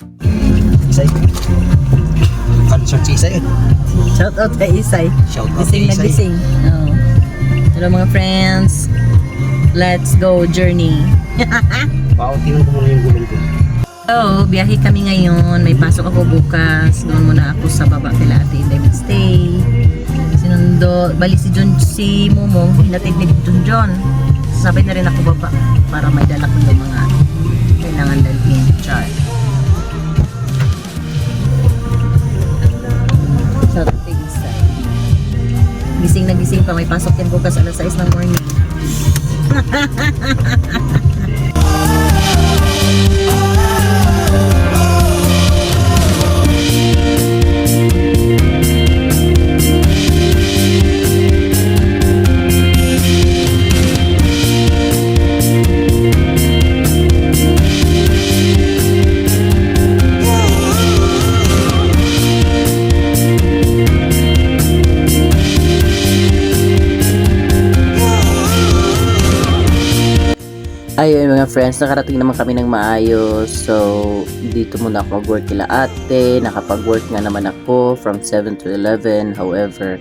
Isay. Concert si Isay. Shout out kay Isay. Shout out Gising kay na Isay. gising. Oh. Hello mga friends. Let's go journey. Pautin ko muna yung gulong ko. So, biyahe kami ngayon. May pasok ako bukas. Doon muna ako sa baba kila Ate Inday stay. Sinundo, bali si John, si Momong, hinatid ni John John. Sabay na rin ako baba para may dala ko yung mga kailangan dalhin. Char. So, gising na gising pa. May pasok yan bukas alas 6 ng morning. Ayun mga friends, nakarating naman kami ng maayos. So, dito muna ako mag-work kila ate. Nakapag-work nga naman ako from 7 to 11. However,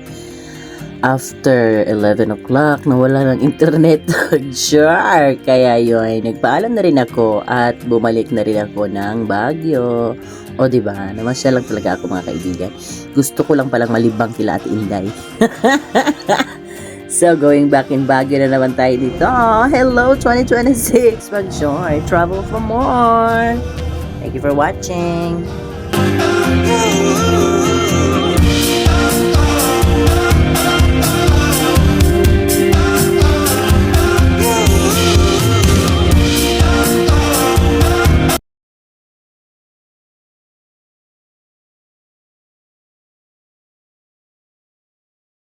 after 11 o'clock, nawala ng internet. Sure! Kaya yun, nagpaalam na rin ako at bumalik na rin ako ng Baguio. O diba, namasya lang talaga ako mga kaibigan. Gusto ko lang palang malibang kila Ate Inday. So, going back in Baguio na naman tayo dito. Hello, 2026! Mag-joy! Travel for more! Thank you for watching!